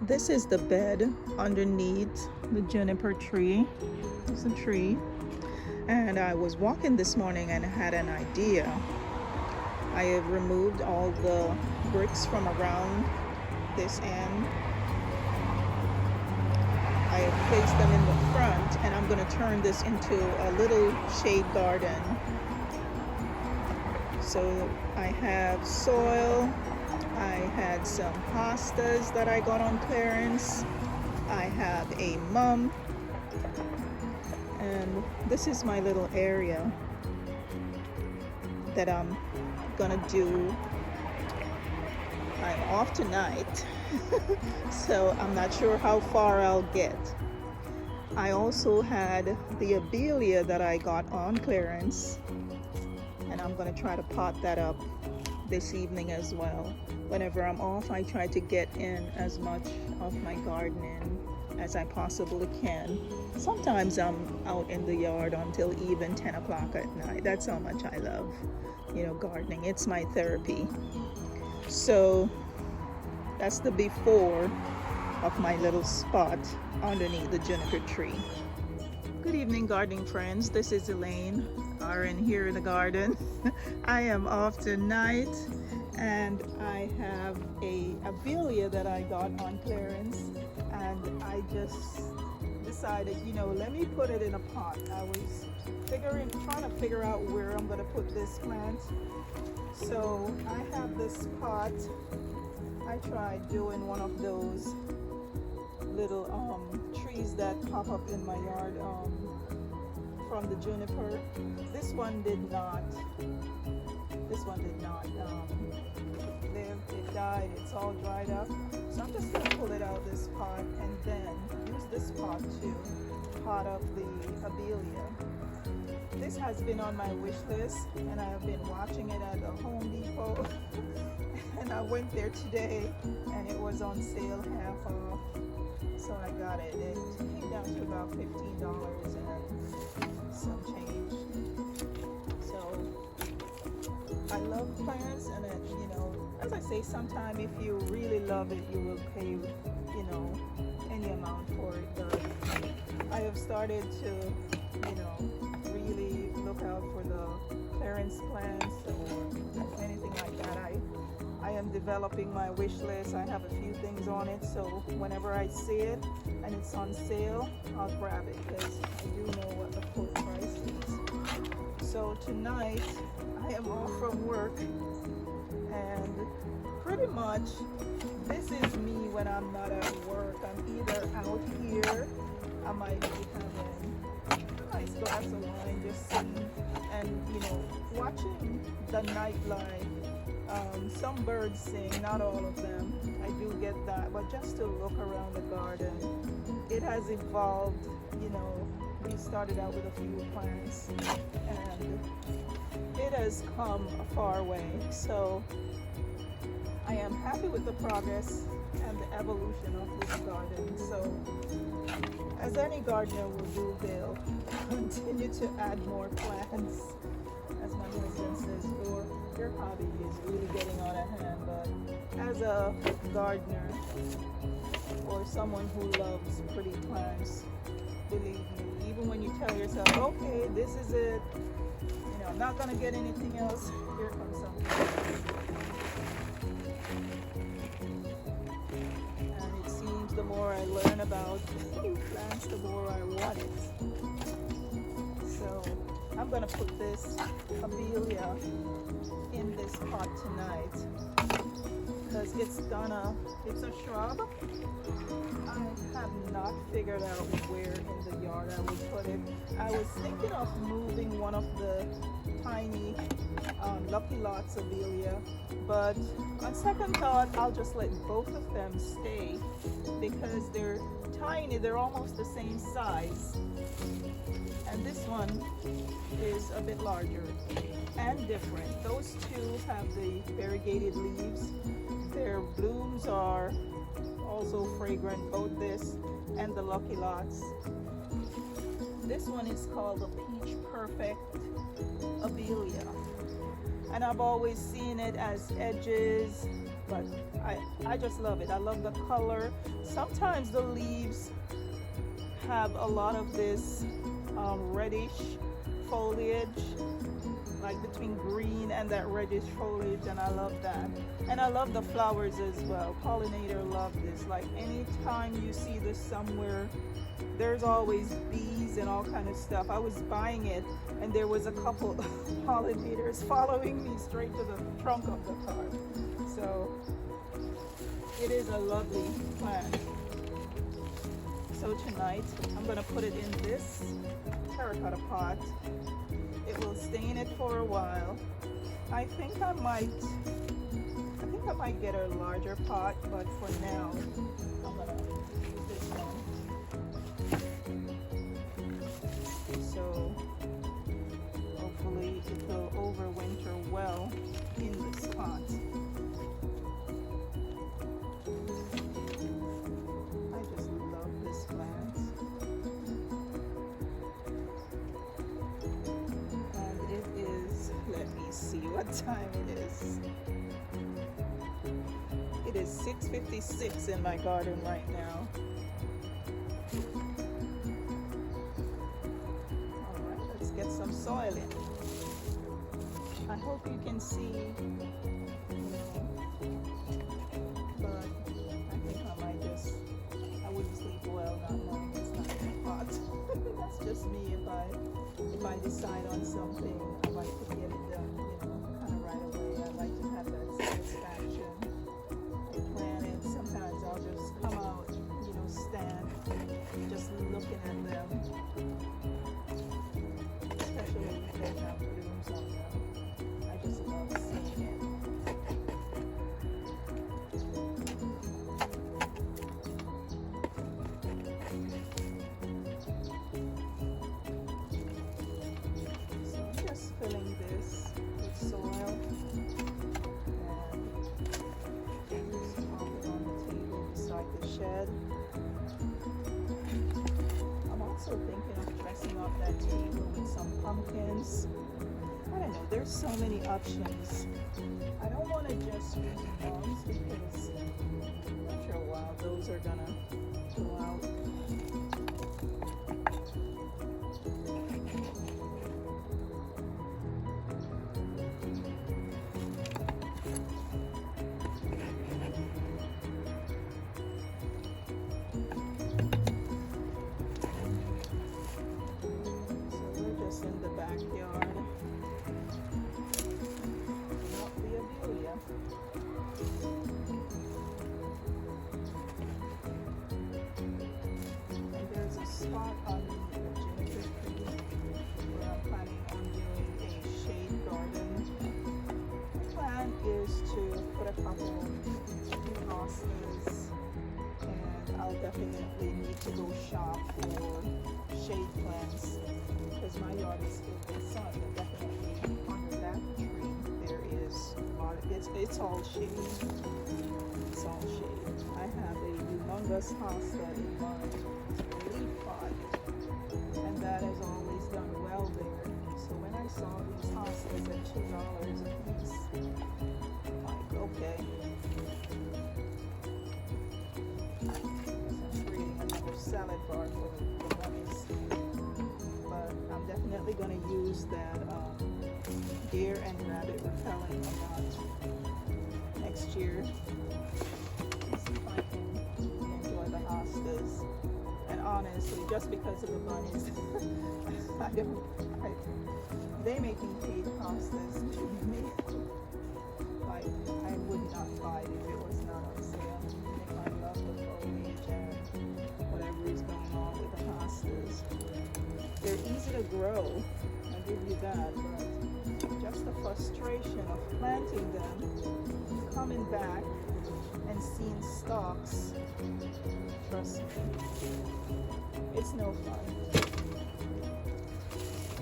This is the bed underneath the juniper tree. It's a tree. And I was walking this morning and had an idea. I have removed all the bricks from around this end. I have placed them in the front, and I'm going to turn this into a little shade garden. So I have soil. I had some hostas that I got on clearance. I have a mum. And this is my little area that I'm gonna do. I'm off tonight, so I'm not sure how far I'll get. I also had the Abelia that I got on clearance, and I'm gonna try to pot that up this evening as well. Whenever I'm off, I try to get in as much of my gardening as I possibly can. Sometimes I'm out in the yard until even 10 o'clock at night. That's how much I love, gardening. It's my therapy. So that's the before of my little spot underneath the juniper tree. Good evening, gardening friends. This is Elaine, RN here in the garden. I am off tonight, and I have a Abelia that I got on clearance, and I just decided, let me put it in a pot. I was trying to figure out where I'm going to put this plant. So I have this pot. I tried doing one of those little trees that pop up in my yard from the juniper. This one did not live. It died. It's all dried up. So I'm just gonna pull it out of this pot and then use this pot to pot up the Abelia. This has been on my wish list, and I have been watching it at the Home Depot. And I went there today, and it was on sale, half off. So I got it. It came down to about $15 and some change. So I love plants, and as I say, sometimes if you really love it, you will pay, any amount for it. But I have started to, really look out for the clearance plants or anything like that. I am developing my wish list. I have a few things on it, so whenever I see it and it's on sale, I'll grab it because I do know what the full price is. So tonight I am off from work, and pretty much this is me when I'm not at work. I'm either out here, I might be having a nice glass of wine, just sitting and watching the nightlife. Some birds sing, not all of them. I do get that, but just to look around the garden. It has evolved, we started out with a few plants, and it has come a far way. So I am happy with the progress and the evolution of this garden. So as any gardener will do, they'll continue to add more plants. As my husband says, your hobby is really getting out of hand. But as a gardener or someone who loves pretty plants, believe me, even when you tell yourself, okay, this is it, I'm not going to get anything else, here comes something. And it seems the more I learn about plants, the more I want it. So I'm going to put this Abelia in this pot tonight because it's a shrub. I have not figured out where in the yard I would put it. I was thinking of moving one of the tiny Lucky Lots Abelia, but on second thought, I'll just let both of them stay because they're tiny. They're almost the same size. And this one is a bit larger and different. Those two have the variegated leaves. Their blooms are also fragrant, both this and the Lucky Lots. This one is called the Peach Perfect Abelia. And I've always seen it as edges But I just love it. I love the color. Sometimes the leaves have a lot of this reddish foliage, like between green and that reddish foliage, and I love that. And I love the flowers as well. Pollinator love this. Like anytime you see this somewhere, there's always bees and all kind of stuff. I was buying it and there was a couple of pollinators following me straight to the trunk of the car. So it is a lovely plant. So tonight I'm gonna put it in this terracotta pot. It will stay in it for a while. I think I might get a larger pot, but for now I'm gonna use this one. So hopefully it will overwinter well in this pot. I just love this plant. And it is, let me see what time it is. It is 6:56 in my garden right now. Alright, let's get some soil in. I hope you can see, but I think I wouldn't sleep well not knowing it's not in the pot. That's just me. If I decide on something, I like to get it done, kind of right away. I like to have that satisfaction. Sometimes I'll just come out, stand, just looking at them, especially when they have blooms on them. I just love seeing it. So I'm just filling this with soil. The shed. I'm also thinking of dressing up that table with some pumpkins. I don't know, there's so many options. I don't want to just use mums because after a while those are gonna go out. In the backyard. Not the Abelia. And there's a spot on the juniper tree where I'm planning on doing a shade garden. The plan is to put a couple of hostas, and I'll definitely need to go shop for shade plants because my yard is filled with sun, and definitely under that tree there is a lot of it's all shade. It's all shade. I have a humongous hosta in my leaf pot, and that has always done well there. So when I saw these hostas at $2 a piece, I'm like, okay. So I'm creating another salad bar for the bunnies. But I'm definitely going to use that deer and rabbit repellent a lot next year. Let's see if I can enjoy the hostas. And honestly, just because of the bunnies, they make me hate hostas. Like, I would not buy it if it was not on sale. I love the foliage and whatever is going on with the hostas. They're easy to grow, I'll give you that, but just the frustration of planting them, coming back and seeing stalks, trust me, it's no fun.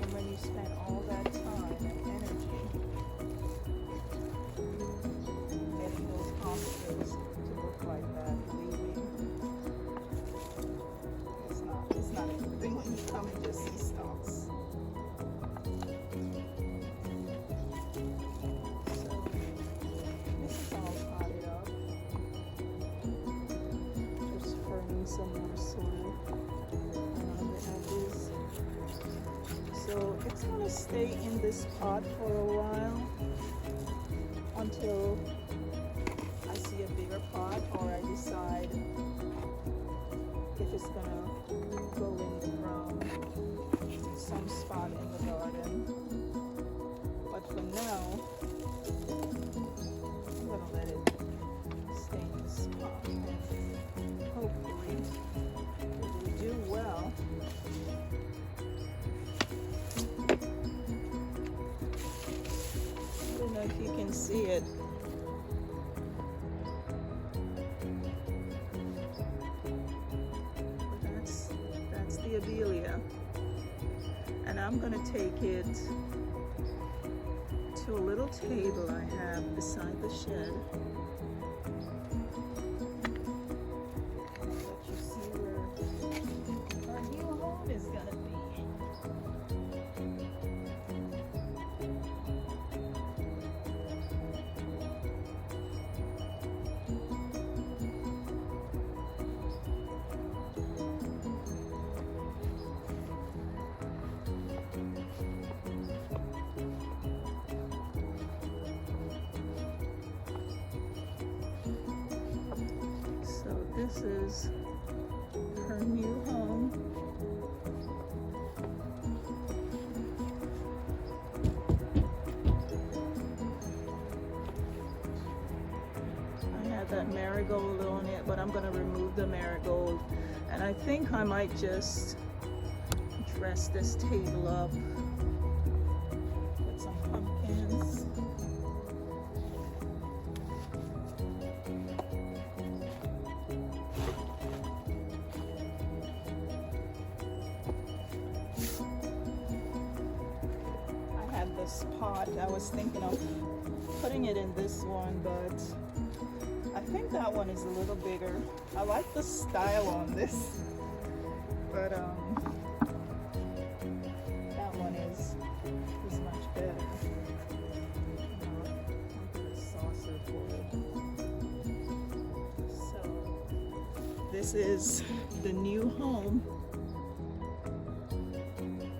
And when you spend all that time and energy getting those hostas to look like that, believe me, it's not a good thing when you come and just see stalks. So this is all potted up. some more soil. They have this. So it's gonna stay in this pot for a while until I see a bigger pot, or I decide if it's gonna go in the ground some spot in the garden. But for now, I'm gonna let it stay in this pot, and hopefully it will do well. I don't know if you can see it. That's the Abelia. And I'm gonna take it to a little table I have beside the shed. I'll let you see where our new home is gonna be. This is her new home. I had that marigold on it, but I'm gonna remove the marigold. And I think I might just dress this table up with some pumpkins. This pot, I was thinking of putting it in this one, but I think that one is a little bigger. I like the style on this, but that one is much better. I'll get a saucer for it. So this is the new home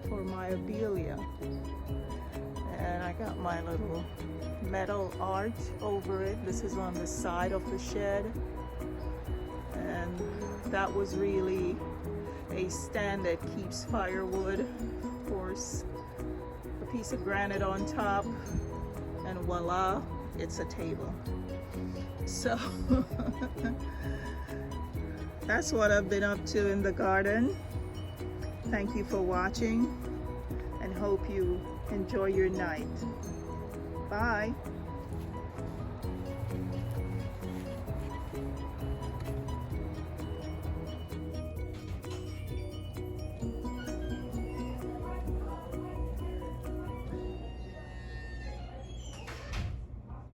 for my Abelia. And I got my little metal arch over it. This is on the side of the shed. And that was really a stand that keeps firewood. Of course, a piece of granite on top, and voila, it's a table. So that's what I've been up to in the garden. Thank you for watching, and hope you enjoy your night. Bye.